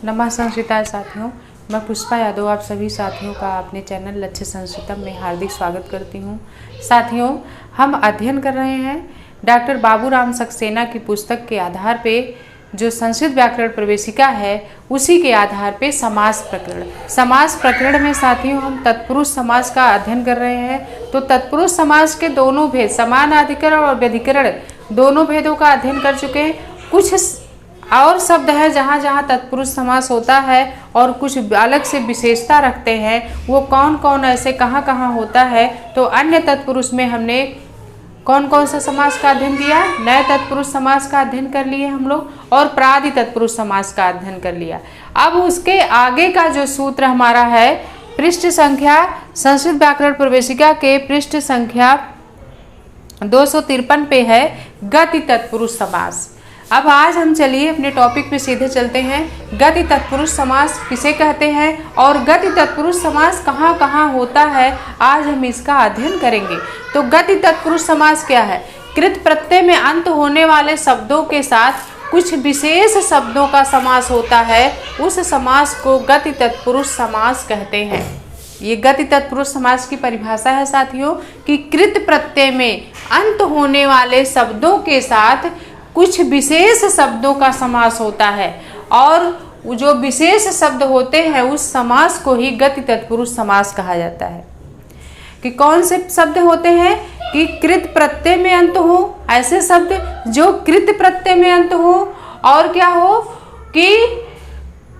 नमः संस्कृताय साथियों, मैं पुष्पा यादव आप सभी साथियों का अपने चैनल लक्ष्य संस्कृतम में हार्दिक स्वागत करती हूँ। साथियों, हम अध्ययन कर रहे हैं डॉक्टर बाबूराम सक्सेना की पुस्तक के आधार पे जो संस्कृत व्याकरण प्रवेशिका है उसी के आधार पे समास प्रकरण में साथियों हम तत्पुरुष समास का अध्ययन कर रहे हैं। तो तत्पुरुष समास के दोनों भेद समानाधिकरण और व्यधिकरण दोनों भेदों का अध्ययन कर चुके हैं। कुछ और शब्द है जहाँ जहाँ तत्पुरुष समास होता है और कुछ अलग से विशेषता रखते हैं, वो कौन कौन ऐसे कहाँ कहाँ होता है। तो अन्य तत्पुरुष में हमने कौन कौन सा समास का अध्ययन किया, नए तत्पुरुष समास का अध्ययन कर लिए हम लोग और प्रादि तत्पुरुष समास का अध्ययन कर लिया। अब उसके आगे का जो सूत्र हमारा है पृष्ठ संख्या संस्कृत व्याकरण प्रवेशिका के पृष्ठ संख्या 253 पे है गति तत्पुरुष समास। अब आज हम चलिए अपने टॉपिक पे सीधे चलते हैं। गति तत्पुरुष समास किसे कहते हैं और गति तत्पुरुष समास कहाँ कहाँ होता है, आज हम इसका अध्ययन करेंगे। तो गति तत्पुरुष समास क्या है? कृत प्रत्यय में अंत होने वाले शब्दों के साथ कुछ विशेष शब्दों का समास होता है, उस समास को गति तत्पुरुष समास कहते हैं। ये गति तत्पुरुष समास की परिभाषा है साथियों कि कृत प्रत्यय में अंत होने वाले शब्दों के साथ कुछ विशेष शब्दों का समास होता है और जो विशेष शब्द होते हैं उस समास को ही गति तत्पुरुष समास कहा जाता है। कि कौन से शब्द होते हैं कि कृत प्रत्यय में अंत हो, ऐसे शब्द जो कृत प्रत्यय में अंत हो और क्या हो कि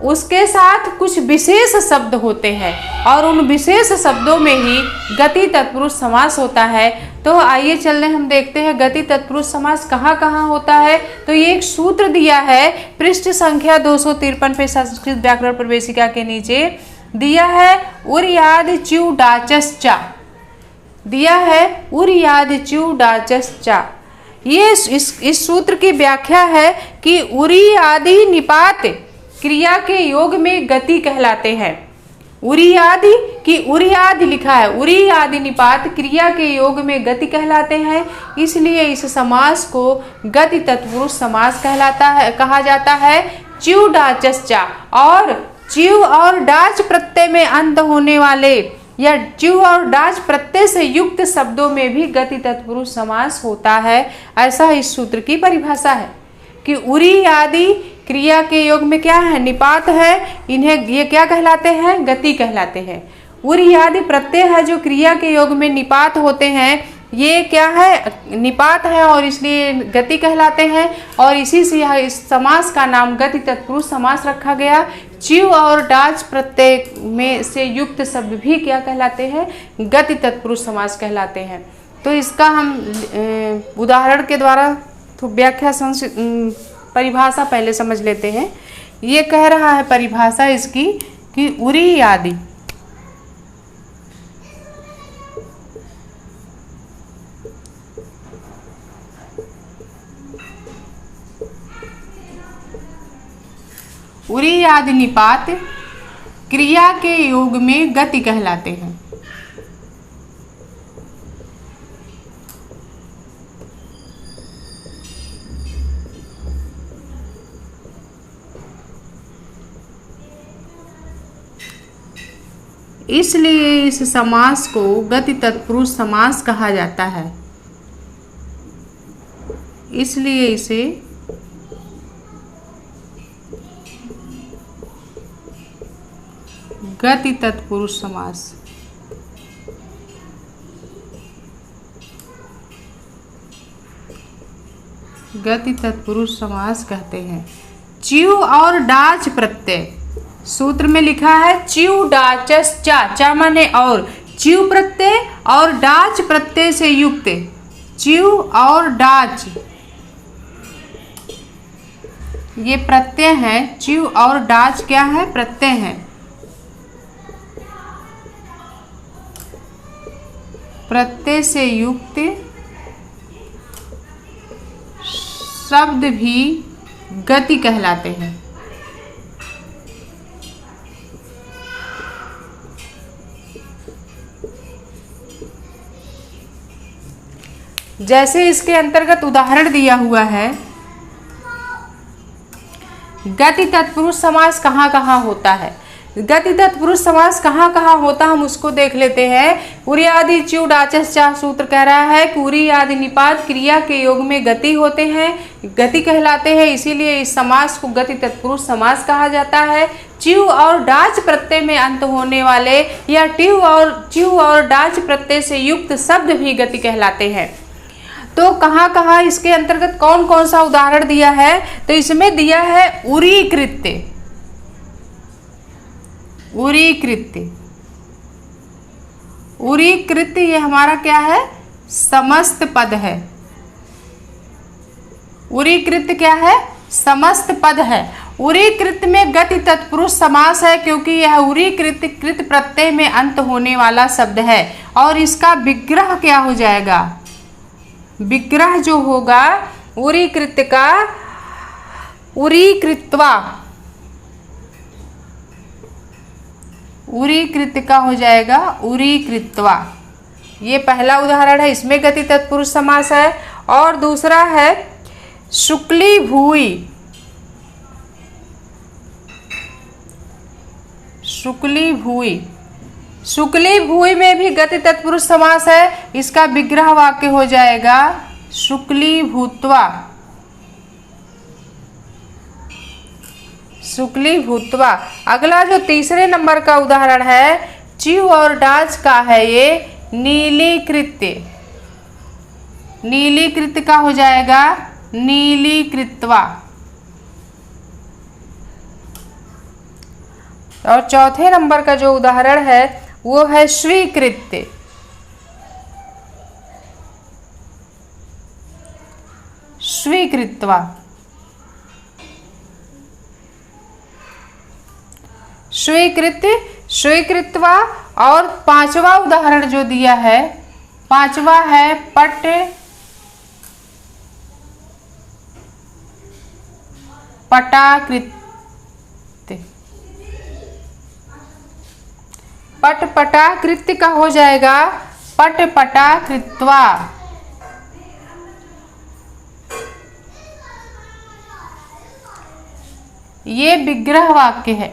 उसके साथ कुछ विशेष शब्द होते हैं और उन विशेष शब्दों में ही गति तत्पुरुष समास होता है। तो आइए चलने हम देखते हैं गति तत्पुरुष समास कहाँ कहाँ होता है। तो ये एक सूत्र दिया है पृष्ठ संख्या 253 पे संस्कृत व्याकरण प्रवेशिका के नीचे दिया है उर्याद च्यू डाचस चा, दिया है उर्याद च्यू डाचस चा। ये इस सूत्र की व्याख्या है कि उरी आदि निपात क्रिया के योग में गति कहलाते हैं। उरी आदि की उरी आदि लिखा है, उरी आदि निपात क्रिया के योग में गति कहलाते हैं, इसलिए इस समास को गति तत्पुरुष समास कहलाता है, कहा जाता है। च्यू डाचस चा और च्यू और डाच प्रत्यय में अंत होने वाले या च्यू और डाच प्रत्यय से युक्त शब्दों में भी गति तत्पुरुष समास होता है। ऐसा इस सूत्र की परिभाषा है कि उरी आदि क्रिया के योग में क्या है, निपात है, इन्हें ये क्या कहलाते हैं, गति कहलाते हैं। उरी आदि प्रत्यय है जो क्रिया के योग में निपात होते हैं, ये क्या है, निपात है और इसलिए गति कहलाते हैं और इसी से यह इस समास का नाम गति तत्पुरुष समास रखा गया। च्यू और डाच प्रत्यय में से युक्त शब्द भी क्या कहलाते हैं, गति तत्पुरुष समास कहलाते हैं। तो इसका हम उदाहरण के द्वारा तो व्याख्या परिभाषा पहले समझ लेते हैं। ये कह रहा है परिभाषा इसकी कि उरी आदि उरी आदि निपात क्रिया के योग में गति कहलाते हैं। इसलिए इस समास को गति तत्पुरुष समास कहा जाता है। इसलिए इसे गति तत्पुरुष समास गति तत्पुरुष समास कहते हैं। च्यू और डाच प्रत्यय सूत्र में लिखा है च्यू डाचस चा, चा माने और, च्यू प्रत्यय और डाच प्रत्यय से युक्त, च्यू और डाच ये प्रत्यय है। च्यू और डाच क्या है, प्रत्यय है। प्रत्यय से युक्त शब्द भी गति कहलाते हैं। जैसे इसके अंतर्गत उदाहरण दिया हुआ है गति तत्पुरुष समास कहाँ कहाँ होता है। गति तत्पुरुष समास कहाँ कहाँ होता हम उसको देख लेते हैं। उरी आदि च्यू डाचस चा सूत्र कह रहा है कि उरी आदि निपात क्रिया के योग में गति होते हैं, गति कहलाते हैं, इसीलिए इस समास को गति तत्पुरुष समास कहा जाता है। च्यू और डाच प्रत्यय में अंत होने वाले या च्यू और डाच प्रत्यय से युक्त शब्द भी गति कहलाते हैं। तो कहाँ कहाँ इसके अंतर्गत कौन कौन सा उदाहरण दिया है, तो इसमें दिया है उरी कृत्य। उरी कृत्य, उरी कृत्य ये हमारा क्या है, समस्त पद है। उरी कृत्य क्या है, समस्त पद है। उरी कृत्य में गति तत्पुरुष समास है क्योंकि यह उरी कृत्य कृत प्रत्यय में अंत होने वाला शब्द है और इसका विग्रह क्या हो जाएगा, विग्रह जो होगा उरी कृत्य का उरी कृत्वा, उरी कृत्य का हो जाएगा उरी कृत्वा। ये पहला उदाहरण है, इसमें गति तत्पुरुष समास है। और दूसरा है शुक्ली भूई, शुक्ली भूई, शुक्ली भूई में भी गति तत्पुरुष समास है, इसका विग्रह वाक्य हो जाएगा शुक्ली भूत्वा, शुक्ली भूत्वा। अगला जो तीसरे नंबर का उदाहरण है च्यू और डाच का है, ये नीली कृत्य, नीली कृत्य का हो जाएगा नीली कृत्वा। और चौथे नंबर का जो उदाहरण है वो है स्वीकृत्य, स्वीकृत्वा, स्वीकृत्य, स्वीकृत्वा। और पांचवा उदाहरण जो दिया है, पांचवा है पट पटाकृत्य, पट पटाकृत्य का हो जाएगा पट पटाकृत्वा। ये विग्रह वाक्य है।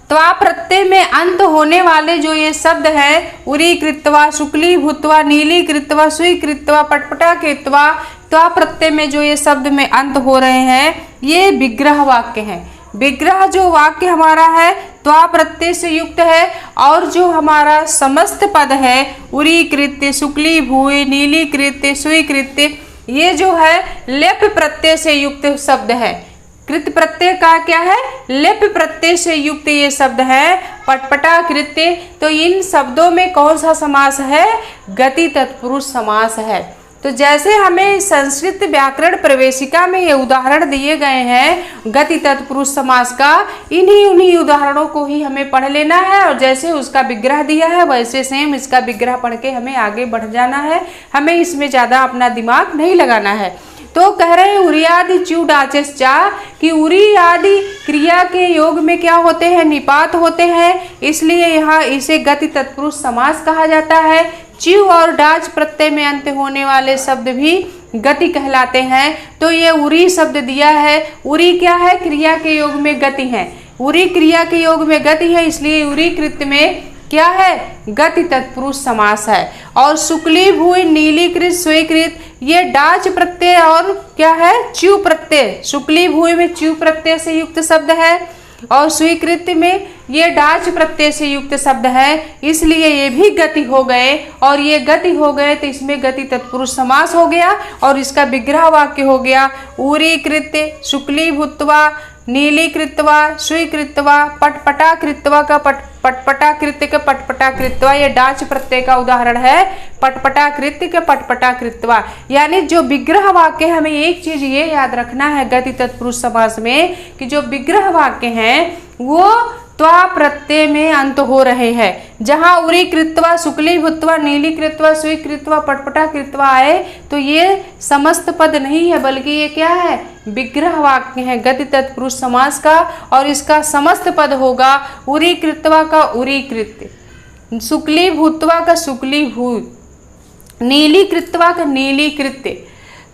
त्वा प्रत्यय में अंत होने वाले जो ये शब्द हैं उरी कृत्वा, शुक्ली भूत्वा, नीली कृत्वा, सुई कृत्वा, पटपटा कृत्वा, त्वा प्रत्यय में जो ये शब्द में अंत हो रहे हैं ये विग्रह वाक्य हैं। विग्रह जो वाक्य हमारा है त्वा प्रत्यय से युक्त है और जो हमारा समस्त पद है उरी कृत्य, शुक्ली भूई, नीली कृत्य, सुई कृत्य, ये जो है लेप प्रत्यय से युक्त शब्द है। कृत प्रत्यय का क्या है, लेप प्रत्यय से युक्त ये शब्द है पटपटा कृत्य। तो इन शब्दों में कौन सा समास है, गति तत्पुरुष समास है। तो जैसे हमें संस्कृत व्याकरण प्रवेशिका में ये उदाहरण दिए गए हैं गति तत्पुरुष समास का, उन्हीं उदाहरणों को ही हमें पढ़ लेना है और जैसे उसका विग्रह दिया है वैसे सेम इसका विग्रह पढ़ के हमें आगे बढ़ जाना है। हमें इसमें ज़्यादा अपना दिमाग नहीं लगाना है। तो कह रहे हैं उरी आदि च्यू डाचस चा कि उरी आदि क्रिया के योग में क्या होते हैं, निपात होते हैं, इसलिए यहाँ इसे गति तत्पुरुष समास कहा जाता है। च्यू और डाच प्रत्यय में अंत होने वाले शब्द भी गति कहलाते हैं। तो ये उरी शब्द दिया है, उरी क्या है, क्रिया के योग में गति है, उरी क्रिया के योग में गति है, इसलिए उरी कृत्य में क्या है, गति तत्पुरुष समास है। और शुक्ली भूई, नीलीकृत, स्वीकृत, ये डाच प्रत्यय और क्या है, च्यू प्रत्यय, शुक्ली भूई में च्यू प्रत्यय से युक्त शब्द है और स्वीकृत में ये डाच प्रत्यय से युक्त शब्द है, इसलिए ये भी गति हो गए। और ये गति हो गए तो इसमें गति तत्पुरुष समास हो गया और इसका विग्रह वाक्य हो गया उरी कृत्य, शुक्ली भूत्वा, नीली कृत्वा, स्वीकृत्वा, पटपटा कृत्वा का पटपटा कृत्य का पटपटा कृत्वा। ये डाच प्रत्यय का उदाहरण है पटपटा कृत्य के पटपटा कृत्वा। यानी जो विग्रह वाक्य, हमें एक चीज ये याद रखना है गति तत्पुरुष समास में कि जो विग्रह वाक्य हैं वो त्वा प्रत्यय में अंत हो रहे हैं। जहां उरी कृत्वा, शुक्ली भूत्वा, नीली कृत्वा, सुई कृत्वा, पटपटा कृत्वा आए तो ये समस्त पद नहीं है बल्कि ये क्या है, विग्रह वाक्य है गति तत्पुरुष समास का। और इसका समस्त पद होगा उरी कृत्वा का उरी कृत्य, शुक्ली भूत्वा का शुक्ली भूत, नीली कृत्वा का नीली कृत्य,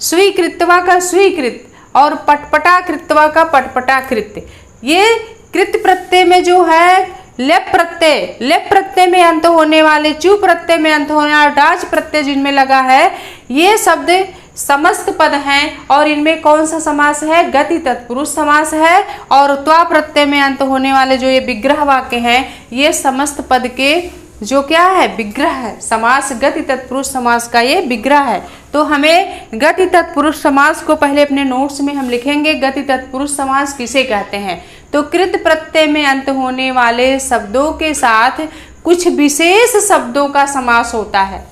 सुई कृत्वा का स्वीकृत और पटपटा कृत्वा का पटपटा कृत्य। ये कृत प्रत्यय में जो है लेप प्रत्यय में अंत होने वाले, च्यू प्रत्यय में अंत होने वाला, डाच प्रत्यय जिनमें लगा है, ये शब्द समस्त पद हैं। और इनमें कौन सा समास है? गति तत्पुरुष समास है। और त्वा प्रत्यय में अंत होने वाले जो ये विग्रह वाक्य हैं, ये समस्त पद के जो क्या है? विग्रह है। समास गति तत्पुरुष समास का ये विग्रह है। तो हमें गति तत्पुरुष समास को पहले अपने नोट्स में हम लिखेंगे। गति तत्पुरुष समास किसे कहते हैं? तो कृत प्रत्यय में अंत होने वाले शब्दों के साथ कुछ विशेष शब्दों का समास होता है।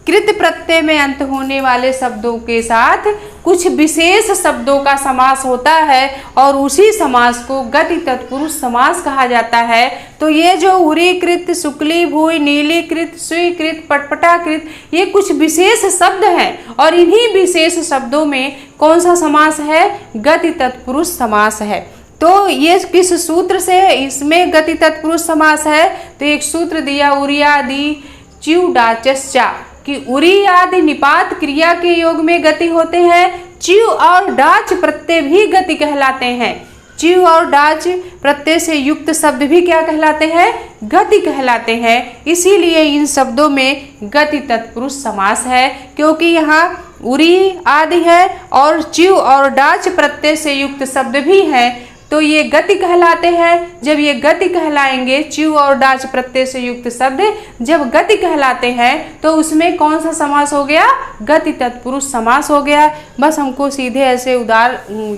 कृत प्रत्यय में अंत होने वाले शब्दों के साथ कुछ विशेष शब्दों का समास होता है और उसी समास को गति तत्पुरुष समास कहा जाता है। तो ये जो उरीकृत, शुक्लीभूय, नीलीकृत, स्वीकृत, पटपटाकृत, ये कुछ विशेष शब्द हैं और इन्हीं विशेष शब्दों में कौन सा समास है? गति तत्पुरुष समास है। तो ये किस सूत्र से इसमें गति तत्पुरुष समास है? तो एक सूत्र दिया, उरियादि च्यू डाचस्चा, कि उरी आदि निपात क्रिया के योग में गति होते हैं। च्यू और डाच प्रत्यय भी गति कहलाते हैं। च्यू और डाच प्रत्यय से युक्त शब्द भी क्या कहलाते हैं? गति कहलाते हैं। इसीलिए इन शब्दों में गति तत्पुरुष समास है, क्योंकि यहाँ उरी आदि है और च्यू और डाच प्रत्यय से युक्त शब्द भी हैं, तो ये गति कहलाते हैं। जब ये गति कहलाएंगे, च्यू और डाच प्रत्यय से युक्त शब्द जब गति कहलाते हैं, तो उसमें कौन सा समास हो गया? गति तत्पुरुष समास हो गया। बस हमको सीधे ऐसे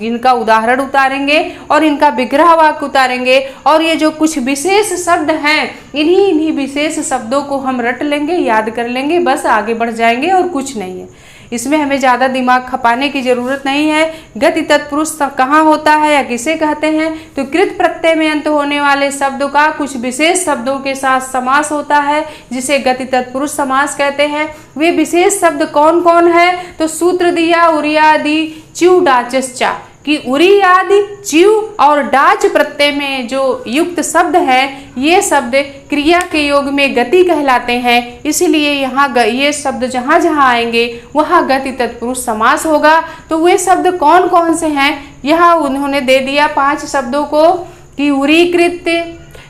इनका उदाहरण उतारेंगे और इनका विग्रह वाक्य उतारेंगे, और ये जो कुछ विशेष शब्द हैं, इन्हीं विशेष शब्दों को हम रट लेंगे, याद कर लेंगे, बस आगे बढ़ जाएंगे और कुछ नहीं है। इसमें हमें ज़्यादा दिमाग खपाने की ज़रूरत नहीं है। गति तत्पुरुष कहाँ होता है या किसे कहते हैं? तो कृत प्रत्यय में अंत होने वाले शब्दों का कुछ विशेष शब्दों के साथ समास होता है, जिसे गति तत्पुरुष समास कहते हैं। वे विशेष शब्द कौन कौन है? तो सूत्र दिया, उरियादि च्यू डाचस्चा, कि उरी आदि, च्यू और डाच प्रत्यय में जो युक्त शब्द है, ये शब्द क्रिया के योग में गति कहलाते हैं। इसलिए यहाँ ये शब्द जहाँ जहाँ आएंगे वहाँ गति तत्पुरुष समास होगा। तो वे शब्द कौन कौन से हैं? यहाँ उन्होंने दे दिया 5 शब्दों को, कि उरीकृत्य,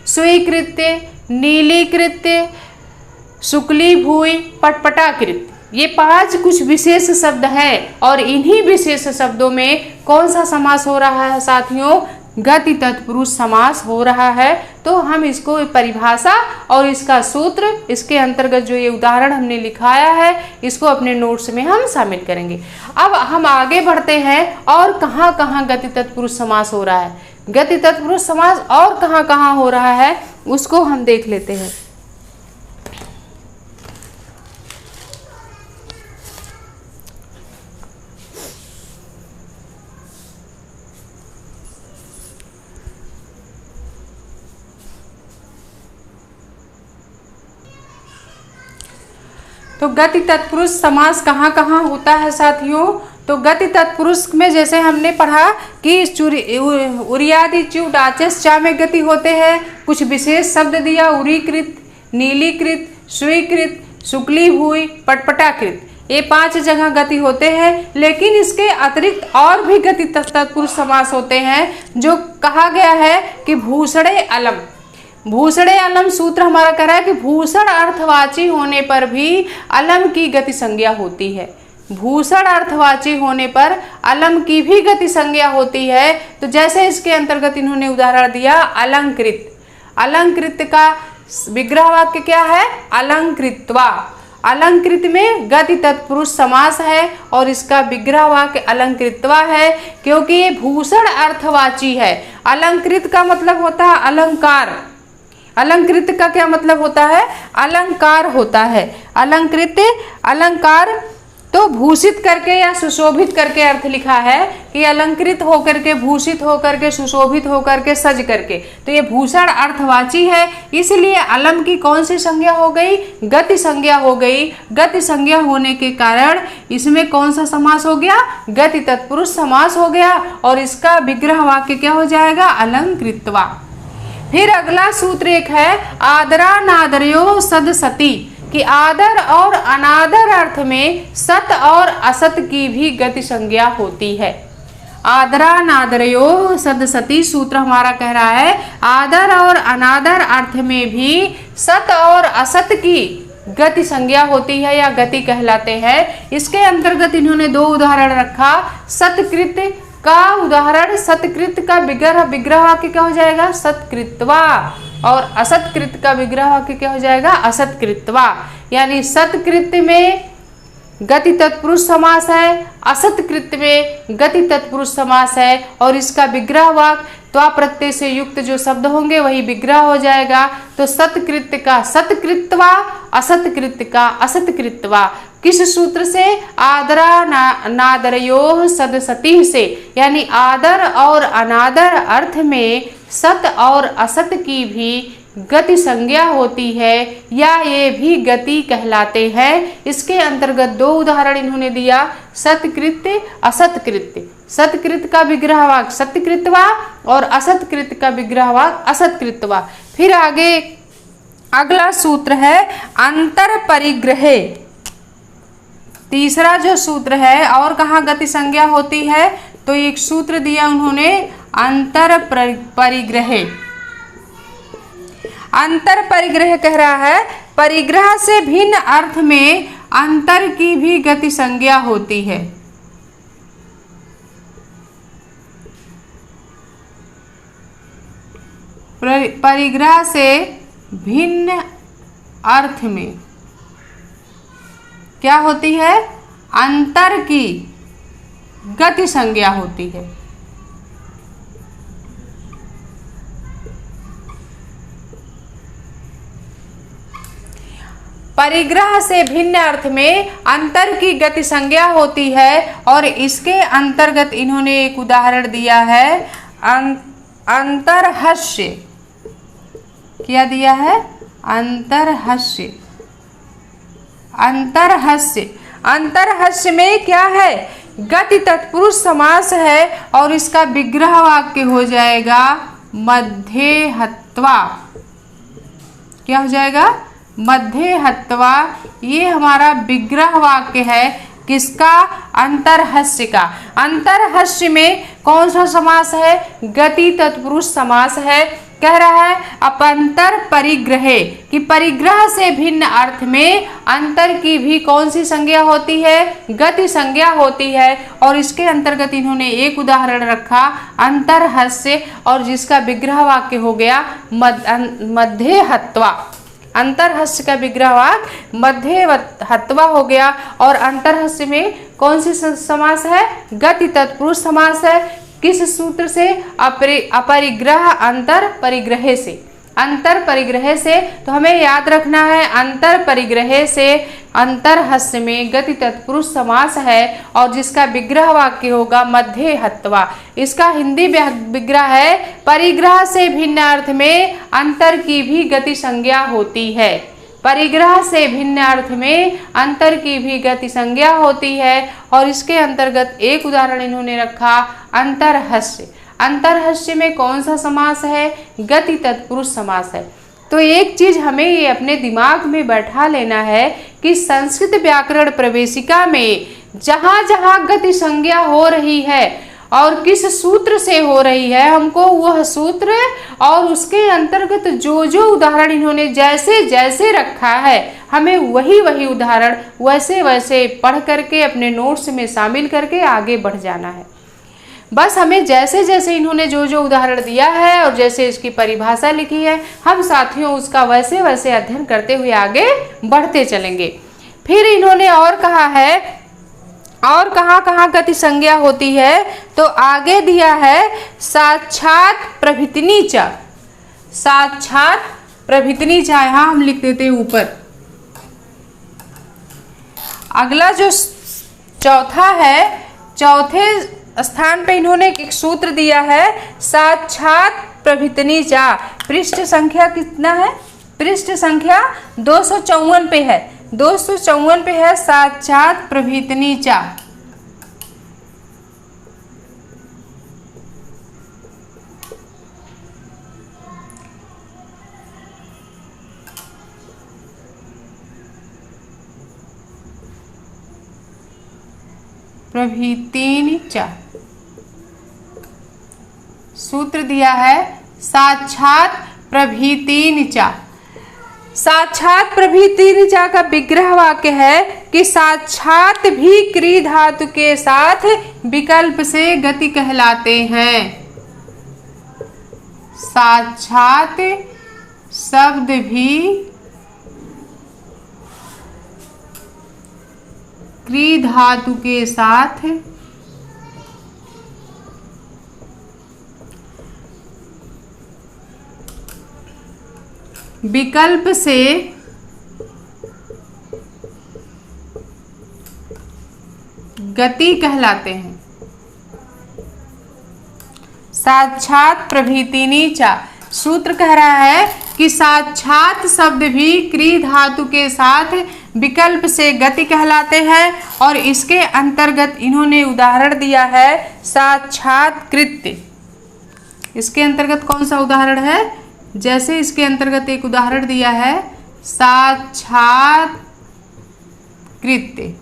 स्वीकृत्य, नीलीकृत्य, शुक्लीभूय, पटपटाकृत्य। ये 5 कुछ विशेष शब्द हैं और इन्हीं विशेष शब्दों में कौन सा समास हो रहा है साथियों? गति तत्पुरुष समास हो रहा है। तो हम इसको परिभाषा और इसका सूत्र, इसके अंतर्गत जो ये उदाहरण हमने लिखाया है, इसको अपने नोट्स में हम शामिल करेंगे। अब हम आगे बढ़ते हैं और कहाँ कहाँ गति तत्पुरुष समास हो रहा है। गति तत्पुरुष समास और कहाँ कहाँ हो रहा है उसको हम देख लेते हैं। तो गति तत्पुरुष समास कहाँ कहाँ होता है साथियों? तो गति तत्पुरुष में जैसे हमने पढ़ा कि उरियादि च्यू डाचस्चा में गति होते हैं। कुछ विशेष शब्द दिया, उरीकृत, नीलीकृत, स्वीकृत, शुक्लीभूय, पटपटाकृत, ये 5 जगह गति होते हैं। लेकिन इसके अतिरिक्त और भी गति तत्पुरुष समास होते हैं, जो कहा गया है कि भूषणे अलम। भूषणे अलम सूत्र हमारा कह रहा है कि भूषण अर्थवाची होने पर भी अलम की गति संज्ञा होती है। भूषण अर्थवाची होने पर अलम की भी गति संज्ञा होती है। तो जैसे इसके अंतर्गत इन्होंने उदाहरण दिया, अलंकृत। अलंकृत का विग्रह वाक्य क्या है? अलंकृत्वा। अलंकृत में गति तत्पुरुष समास है और इसका विग्रह वाक्य अलंकृत्वा है, क्योंकि ये भूषण अर्थवाची है। अलंकृत का मतलब होता है अलंकार। अलंकृत का क्या मतलब होता है? अलंकार होता है। अलंकृत, अलंकार तो भूषित करके या सुशोभित करके अर्थ लिखा है कि अलंकृत होकर के, भूषित होकर के, सुशोभित होकर के, सज करके। तो ये भूषण अर्थवाची है, इसलिए अलम की कौन सी संज्ञा हो गई? गति संज्ञा हो गई। गति संज्ञा होने के कारण इसमें कौन सा समास हो गया? गति तत्पुरुष समास हो गया और इसका विग्रह वाक्य क्या हो जाएगा? अलंकृत्वा। फिर अगला सूत्र एक है, आदरानादर्यो सद सती, कि आदर और अनादर अर्थ में सत और असत की भी गति संज्ञा होती है। आदरानादरयोः सदसति सूत्र हमारा कह रहा है आदर और अनादर अर्थ में भी सत और असत की गति संज्ञा होती है या गति कहलाते हैं। इसके अंतर्गत इन्होंने दो उदाहरण रखा। सत्कृत का उदाहरण, सत्कृत का विग्रह वाक्य क्या हो जाएगा? सत्कृत्वा। और असत्कृत का विग्रह वाक्य क्या हो जाएगा? असत्कृत्वा। यानी सत्कृत में गति तत्पुरुष समास है, असत्कृत में गति तत्पुरुष समास है और इसका विग्रह वाक्य त्वा प्रत्यय से युक्त जो शब्द होंगे वही विग्रह हो जाएगा। तो सत्कृत का सत्कृत्वा, असत्कृत का असत्कृत्वा। किस सूत्र से? आदरा नादरयोः सदसति से। यानी आदर और अनादर अर्थ में सत और असत की भी गति संज्ञा होती है या ये भी गति कहलाते हैं। इसके अंतर्गत दो उदाहरण इन्होंने दिया, सत्कृत असत्कृत। सत्कृत का विग्रह वाक्य सत्कृत्वा और असत्कृत का विग्रह वाक्य असत्कृत्वा। फिर आगे अगला सूत्र है अंतर परिग्रहे। तीसरा जो सूत्र है और कहाँ गति संज्ञा होती है? तो एक सूत्र दिया उन्होंने अंतर परिग्रहे। अंतर परिग्रह कह रहा है परिग्रह से भिन्न अर्थ में अंतर की भी गति संज्ञा होती है। परिग्रह से भिन्न अर्थ में क्या होती है? अंतर की गति संज्ञा होती है। परिग्रह से भिन्न अर्थ में अंतर की गति संज्ञा होती है और इसके अंतर्गत इन्होंने एक उदाहरण दिया है अंतरहस्य। क्या दिया है? अंतरहस्य। अंतरहस्य, अंतरहस्य में क्या है? गति तत्पुरुष समास है और इसका विग्रह वाक्य हो जाएगा मध्ये हत्वा। क्या हो जाएगा? मध्ये हत्वा। ये हमारा विग्रह वाक्य है किसका? अंतरहस्य का। अंतरहस्य में कौन सा समास है? गति तत्पुरुष समास है। कह रहा है अपंतर परिग्रहे कि परिग्रह से भिन्न अर्थ में अंतर की भी कौन सी संज्ञा होती है? गति संज्ञा होती है। और इसके अंतर्गत इन्होंने एक उदाहरण रखा अंतरहस्य और जिसका विग्रह वाक्य हो गया मध्ये हत्वा। अंतरहस्य का विग्रह वाक्य मध्ये हत्वा हो गया। और अंतरहस्य में कौन सी समास है? गति तत्पुरुष समास है। किस सूत्र से? अपरिग्रह अंतर परिग्रह से। अंतर परिग्रह से तो हमें याद रखना है अंतर परिग्रह से अंतरहस्य में गति तत्पुरुष समास है और जिसका विग्रह वाक्य होगा मध्ये हत्वा। इसका हिंदी विग्रह है परिग्रह से भिन्न अर्थ में अंतर की भी गति संज्ञा होती है। परिग्रह से भिन्न अर्थ में अंतर की भी गति संज्ञा होती है और इसके अंतर्गत एक उदाहरण इन्होंने रखा अंतरहस्य। अंतरहस्य में कौन सा समास है? गति तत्पुरुष समास है। तो एक चीज हमें ये अपने दिमाग में बैठा लेना है कि संस्कृत व्याकरण प्रवेशिका में जहाँ जहाँ गति संज्ञा हो रही है और किस सूत्र से हो रही है, हमको वह सूत्र और उसके अंतर्गत जो जो उदाहरण इन्होंने जैसे जैसे रखा है हमें वही वही उदाहरण वैसे वैसे पढ़ करके अपने नोट्स में शामिल करके आगे बढ़ जाना है। बस हमें जैसे जैसे इन्होंने जो जो उदाहरण दिया है और जैसे इसकी परिभाषा लिखी है हम साथियों उसका वैसे वैसे अध्ययन करते हुए आगे बढ़ते चलेंगे। फिर इन्होंने और कहा है और कहाँ कहाँ गति संज्ञा होती है, तो आगे दिया है साक्षात प्रभृतिनी च। साक्षात प्रभृतिनी च यहाँ हम लिख देते हैं ऊपर। अगला जो चौथा है, चौथे स्थान पे इन्होंने एक सूत्र दिया है साक्षात प्रभृतिनी च। पृष्ठ संख्या कितना है? पृष्ठ संख्या 254 पे है। 254 पे है साक्षात प्रभृतिनी च। प्रभृतिनी च। सूत्र दिया है साक्षात प्रभृतिनिचा। साक्षात प्रभृतिनिचा का विग्रह वाक्य है कि साक्षात भी क्री धातु के साथ विकल्प से गति कहलाते हैं। साक्षात शब्द भी क्री धातु के साथ विकल्प से गति कहलाते हैं। साक्षात प्रभृतिनिचा सूत्र कह रहा है कि साक्षात शब्द भी क्री धातु के साथ विकल्प से गति कहलाते हैं। और इसके अंतर्गत इन्होंने उदाहरण दिया है साक्षात कृत्य। इसके अंतर्गत कौन सा उदाहरण है? जैसे इसके अंतर्गत एक उदाहरण दिया है साक्षात कृत्य।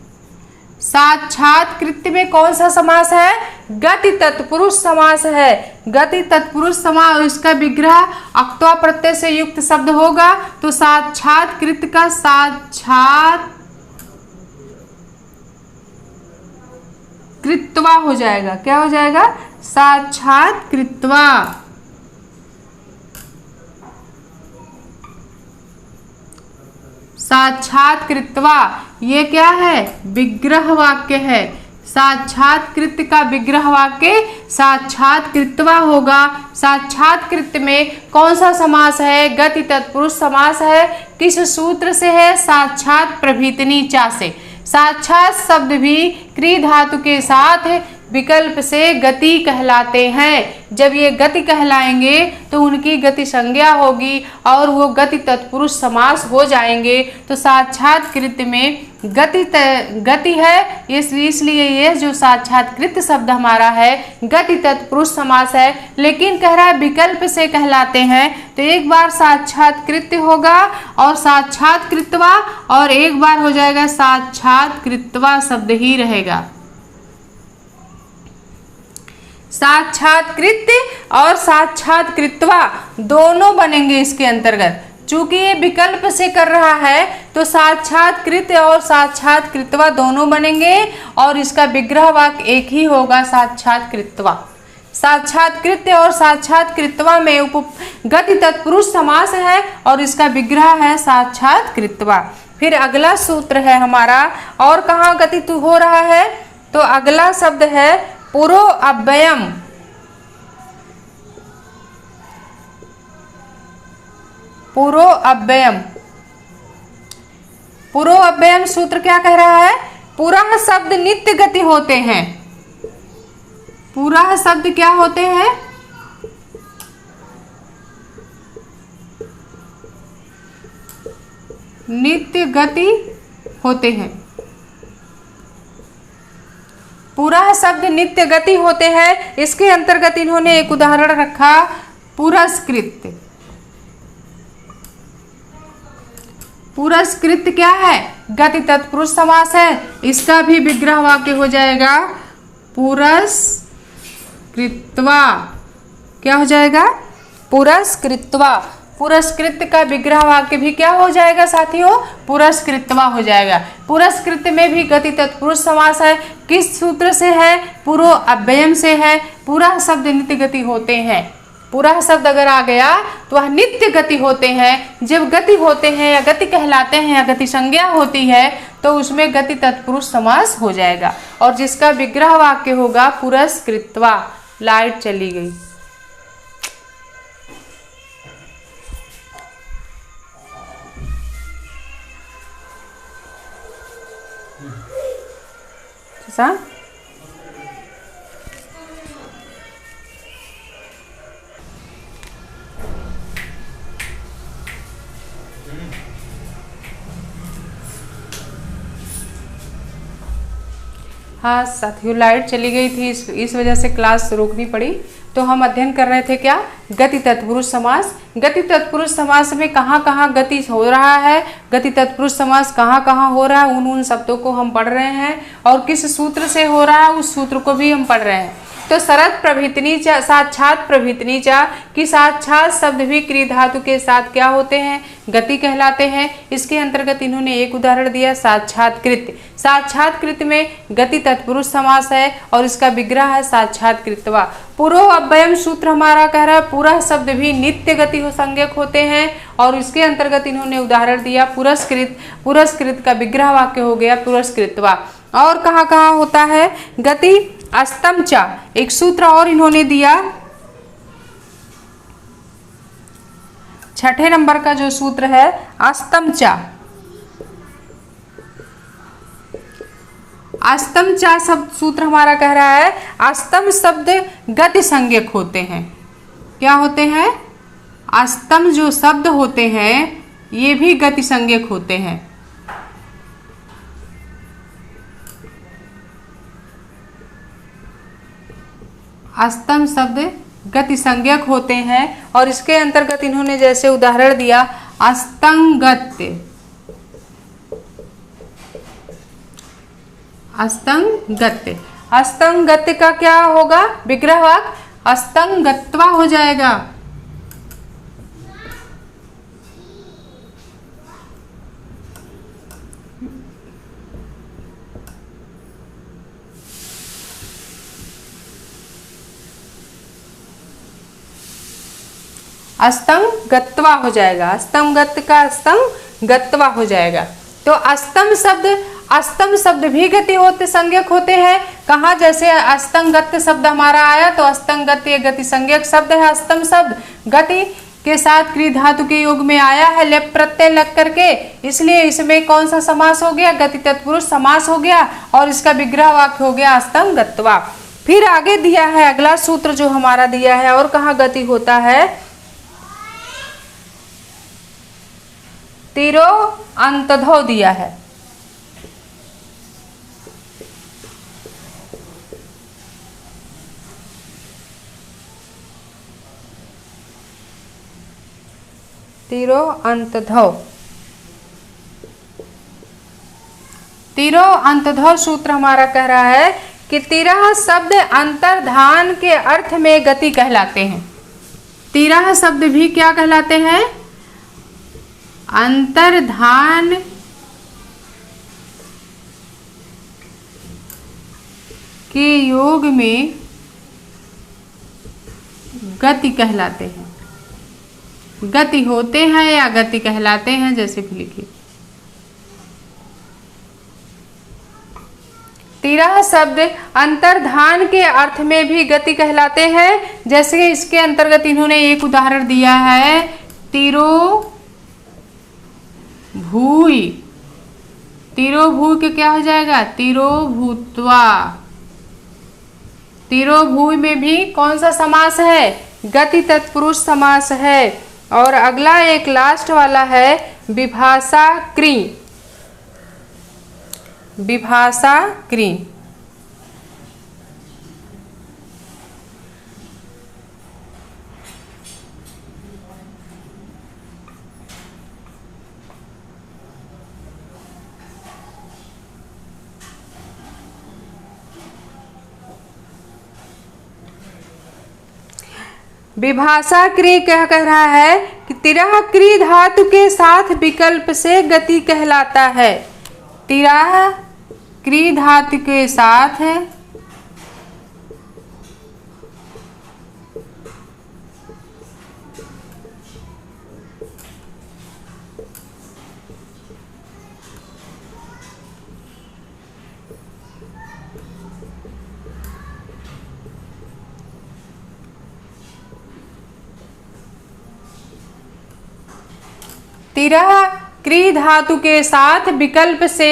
साक्षात कृत्य में कौन सा समास है? गति तत्पुरुष समास है। गति तत्पुरुष समास, इसका विग्रह अक्त्वा प्रत्यय से युक्त शब्द होगा तो साक्षात कृत्य का साक्षात कृत्वा हो जाएगा। क्या हो जाएगा? साक्षात कृत्वा। साक्षात कृत्वा ये क्या है? विग्रह वाक्य है। साक्षात कृत्य का विग्रह वाक्य साक्षात कृत्वा होगा। साक्षात कृत्य में कौन सा समास है? गति तत्पुरुष समास है। किस सूत्र से है? साक्षात प्रभृतिनिचा से। साक्षात शब्द भी क्री धातु के साथ विकल्प से गति कहलाते हैं। जब ये गति कहलाएंगे तो उनकी गति संज्ञा होगी और वो गति तत्पुरुष समास हो जाएंगे। तो साक्षात कृत्य में गति है, इसलिए ये जो साक्षात कृत्य शब्द हमारा है गति तत्पुरुष समास है। लेकिन कह रहा है विकल्प से कहलाते हैं तो एक बार साक्षात कृत्य होगा और साक्षात कृत्वा और एक बार हो जाएगा साक्षात कृत्वा शब्द ही रहेगा। साक्षात कृत्य और साक्षात कृत्वा दोनों बनेंगे इसके अंतर्गत। चूंकि ये विकल्प से कर रहा है तो साक्षात कृत्य और साक्षात कृत्वा दोनों बनेंगे और इसका विग्रह वाक्य एक ही होगा साक्षात कृत्वा। साक्षात कृत्य और साक्षात कृत्वा में गति तत्पुरुष समास है और इसका विग्रह है साक्षात कृत्वा। फिर अगला सूत्र है हमारा, और कहाँ गति हो रहा है? तो अगला शब्द है पुरो अव्ययम। पुरो अव्ययम। पुरो अव्ययम सूत्र क्या कह रहा है? पूरा शब्द नित्य गति होते हैं। पूरा शब्द क्या होते हैं? नित्य गति होते हैं। पूरा शब्द नित्य गति होते हैं। इसके अंतर्गत इन्होंने एक उदाहरण रखा पुरस्कृत। पुरस्कृत क्या है? गति तत्पुरुष समास है। इसका भी विग्रह वाक्य हो जाएगा पुरस्कृत्वा। क्या हो जाएगा? पुरस्कृत्वा। पुरस्कृत का विग्रह वाक्य भी क्या हो जाएगा साथियों? पुरस्कृत्वा हो जाएगा। पुरस्कृत में भी गति तत्पुरुष समास है। किस सूत्र से है? पुरो अव्ययम से है। पूरा शब्द नित्य गति होते हैं। पूरा शब्द अगर आ गया तो वह नित्य गति होते हैं। जब गति होते हैं या गति कहलाते हैं या गति संज्ञा होती है तो उसमें गति तत्पुरुष समास हो जाएगा और जिसका विग्रह वाक्य होगा पुरस्कृत्वा। लाइट चली गई। सा हाँ साथियों, लाइट चली गई थी, इस वजह से क्लास रोकनी पड़ी। तो हम अध्ययन कर रहे थे क्या? गति तत्पुरुष समास। गति तत्पुरुष समास में कहाँ कहाँ गति हो रहा है, गति तत्पुरुष समास कहाँ कहाँ हो रहा है, उन शब्दों को हम पढ़ रहे हैं और किस सूत्र से हो रहा है उस सूत्र को भी हम पढ़ रहे हैं। तो शरत प्रभृतिनी च, साक्षात प्रभृतिनी च कि साक्षात शब्द भी क्री धातु के साथ क्या होते हैं, गति कहलाते हैं। इसके अंतर्गत इन्होंने एक उदाहरण दिया साक्षात्कृत। साक्षात्कृत में गति तत्पुरुष समास है और इसका विग्रह है साक्षात्कृतवा। पूर्व अव्ययम सूत्र हमारा कह रहा है पूरा शब्द भी नित्य गति हो संज्ञक होते हैं और इसके अंतर्गत इन्होंने उदाहरण दिया पुरस्कृत। पुरस्कृत का विग्रह वाक्य हो गया पुरस्कृतवा। और कहाँ कहाँ होता है गति, अस्तम चा, एक सूत्र और इन्होंने दिया, छठे नंबर का जो सूत्र है अस्तम चा। अस्तम चा शब्द सूत्र हमारा कह रहा है अस्तम शब्द गति संज्ञक होते हैं। क्या होते हैं, अस्तम जो शब्द होते हैं ये भी गति संज्ञक होते हैं। अस्तम शब्द गति संज्ञक होते हैं और इसके अंतर्गत इन्होंने जैसे उदाहरण दिया अस्तंगत्य। अस्तंगत्य, अस्तंगत्य का क्या होगा विग्रह वाक्य अस्तंगत्वा हो जाएगा। अस्तम गत्वा हो जाएगा, अस्तम गत्त का अस्तम गत्वा हो जाएगा। तो अस्तम शब्द भी गति होते संज्ञक होते हैं। कहाँ जैसे अस्तंगत्य शब्द हमारा आया तो अस्तंगत्य ये गति संज्ञक शब्द है। अस्तम शब्द गति के साथ क्री धातु के योग में आया है लेप प्रत्यय लग करके, इसलिए इसमें कौन सा समास हो गया, गति तत्पुरुष समास हो गया और इसका विग्रह वाक्य हो गया अस्तम गत्वा। फिर आगे दिया है अगला सूत्र जो हमारा दिया है और कहाँ गति होता है, तिरो अंतधो दिया है। तिरो अंतधो, तिरो अंतधो सूत्र हमारा कह रहा है कि तिरह शब्द अंतर्धान के अर्थ में गति कहलाते हैं। तिरह शब्द भी क्या कहलाते हैं, अंतर्धान के योग में गति कहलाते हैं। गति होते हैं या गति कहलाते हैं जैसे भी लिखिए। तिरह शब्द अंतर्धान के अर्थ में भी गति कहलाते हैं। जैसे इसके अंतर्गत इन्होंने एक उदाहरण दिया है तिरो भूय। तिरो भूय के क्या हो जाएगा, तिरो भूत्वा। तिरो भूय में भी कौन सा समास है, गति तत्पुरुष समास है। और अगला एक लास्ट वाला है विभाषा क्री। विभाषा क्री, विभाषा क्री क्या कह रहा है कि तिरह क्री धातु के साथ विकल्प से गति कहलाता है। तिरह क्री धातु के साथ है तिरह क्री धातु के साथ विकल्प से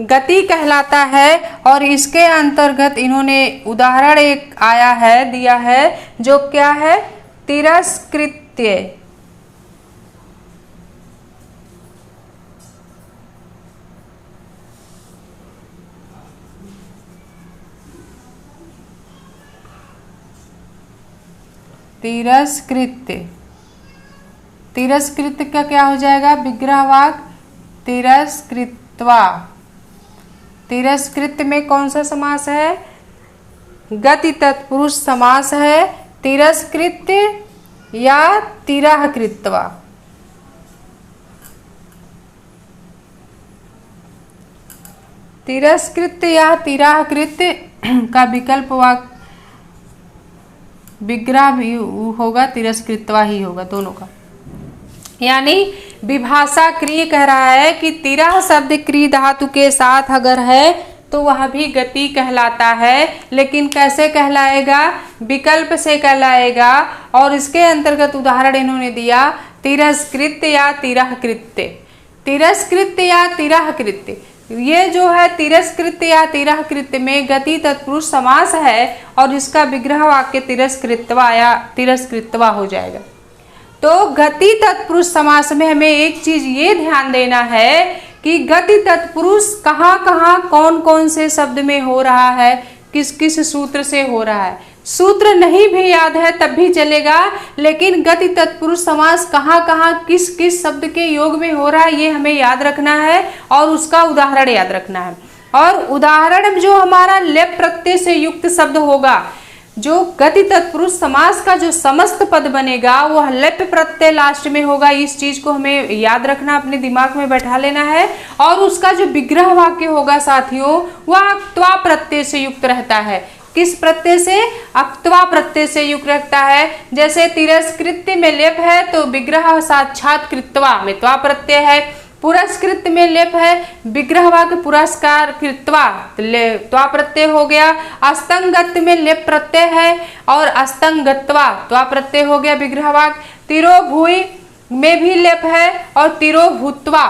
गति कहलाता है। और इसके अंतर्गत इन्होंने उदाहरण एक आया है दिया है जो क्या है, तिरस्कृत्य। तिरस्कृत्य, तिरस्कृत का क्या हो जाएगा विग्रह वाक्य तिरस्कृत्वा। तिरस्कृत में कौन सा समास है, गति तत्पुरुष समास है तिरस्कृत या तिरस्कृत्वा। तिरस्कृत या तिरस्कृत का विकल्प वाक्य विग्रह भी होगा, तिरस्कृत्वा ही होगा, दोनों का। यानी विभाषा क्रिय कह रहा है कि तिरह शब्द क्रिय धातु के साथ अगर है तो वह भी गति कहलाता है, लेकिन कैसे कहलाएगा? विकल्प से कहलाएगा। और इसके अंतर्गत उदाहरण इन्होंने दिया तिरस्कृत या तिरस्कृत्य। तिरस्कृत या तिरस्कृत्य, ये जो है तिरस्कृत या तिरस्कृत्य में गति तत्पुरुष समास है और इसका विग्रह वाक्य तिरस्कृत्वा या तिरस्कृत्वा हो जाएगा। तो गति तत्पुरुष समास में हमें एक चीज ये ध्यान देना है कि गति तत्पुरुष कहाँ कहाँ कौन कौन से शब्द में हो रहा है, किस किस सूत्र से हो रहा है। सूत्र नहीं भी याद है तब भी चलेगा, लेकिन गति तत्पुरुष समास कहाँ कहाँ किस किस शब्द के योग में हो रहा है ये हमें याद रखना है और उसका उदाहरण याद रखना है। और उदाहरण जो हमारा लेप प्रत्यय से युक्त शब्द होगा, जो गति तत्पुरुष समास का जो समस्त पद बनेगा वह लेप प्रत्यय लास्ट में होगा। इस चीज को हमें याद रखना, अपने दिमाग में बैठा लेना है। और उसका जो विग्रह वाक्य होगा साथियों, वह अक्त्वा प्रत्यय से युक्त रहता है। किस प्रत्यय से? अक्त्वा प्रत्यय से युक्त रखता है। जैसे तिरस्कृत्य में लेप है तो विग्रह साक्षात कृत्वा में त्वा प्रत्यय है। पुरस्कृत में लेप है, विग्रह वाक्य पुरस्कार कृत्वा त्वा प्रत्यय हो गया। अस्तंगत में लेप प्रत्यय है और अस्तंगत्वा त्वा प्रत्यय हो गया विग्रह वाक्य। तिरोभूय में भी लेप है और तिरोभूत्वा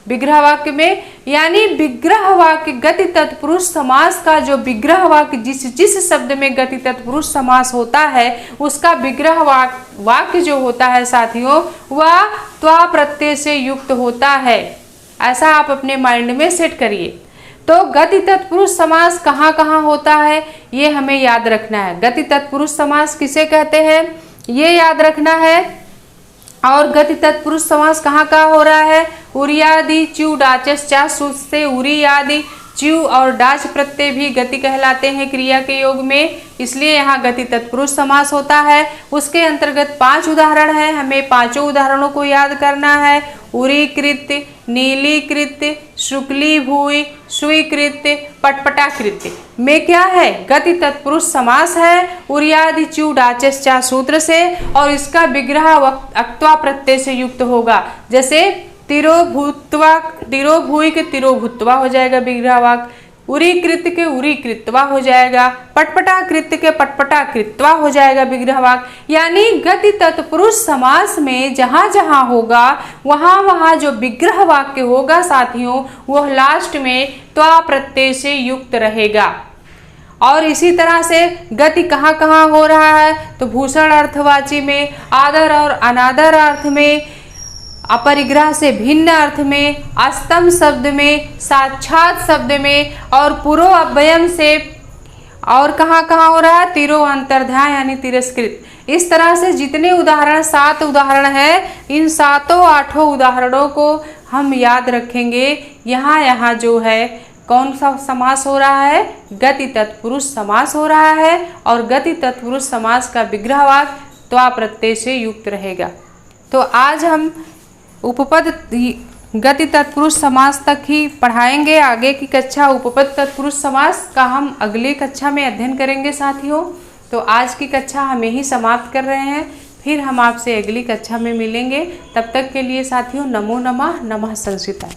विग्रह वाक्य में। यानी विग्रह वाक्य गति तत्पुरुष समास का जो विग्रह वाक्य जिस शब्द में गति तत्पुरुष समास होता है उसका विग्रह वाक्य जो होता है साथियों वह त्वा प्रत्यय से युक्त होता है। ऐसा आप अपने माइंड में सेट करिए। तो गति तत्पुरुष समास कहाँ कहाँ होता है ये हमें याद रखना है। गति तत्पुरुष समास किसे कहते हैं ये याद रखना है। और गति तत्पुरुष समास कहाँ कहाँ हो रहा है? उरियादि च्यू डाचस चा सूत्र से उरी आदि च्यू और डाच प्रत्यय भी गति कहलाते हैं क्रिया के योग में, इसलिए यहाँ गति तत्पुरुष समास होता है। उसके अंतर्गत 5 उदाहरण है, हमें पांचों उदाहरणों को याद करना है। उरीकृत्य, नीलीकृत्य, शुक्लीभूय, स्वीकृत्य, पटपटाकृत्य में क्या है? गति तत्पुरुष समास है उरियादि च्यू डाचस चा सूत्र से और इसका विग्रह अक्त्वा प्रत्यय से युक्त होगा। जैसे तिरोभूत्वा, तिरोभूय के तिरोभूत्वा हो जाएगा विग्रह वाक्य। उरीकृत्य के उरीकृत्वा हो जाएगा। पटपटाकृत्य के पटपटाकृत्वा हो जाएगा विग्रह वाक्य। यानी गति तत्पुरुष समास में जहां जहां होगा वहां वहां जो विग्रह वाक्य होगा साथियों वह लास्ट में त्वा प्रत्यय से युक्त रहेगा। और इसी तरह से गति कहाँ कहाँ हो रहा है? तो भूषण अर्थवाची में, आदर और अनादर अर्थ में, अपरिग्रह से भिन्न अर्थ में, अस्तम शब्द में, साक्षात शब्द में और पुरो अव्ययम से। और कहाँ कहाँ हो रहा है? तिरो अंतर्ध्याय यानी तिरस्कृत। इस तरह से जितने उदाहरण 7 उदाहरण है इन 7-8 उदाहरणों को हम याद रखेंगे। यहाँ जो है कौन सा समास हो रहा है? गति तत्पुरुष समास हो रहा है और गति तत्पुरुष समास का विग्रह वाक्य त्वा प्रत्यय से युक्त रहेगा। तो आज हम उपपद गति तत्पुरुष समास तक ही पढ़ाएंगे। आगे की कक्षा उपपद तत्पुरुष समास का हम अगली कक्षा में अध्ययन करेंगे साथियों। तो आज की कक्षा हम यही समाप्त कर रहे हैं, फिर हम आपसे अगली कक्षा में मिलेंगे। तब तक के लिए साथियों नमो नमः, नमः संस्कृताय।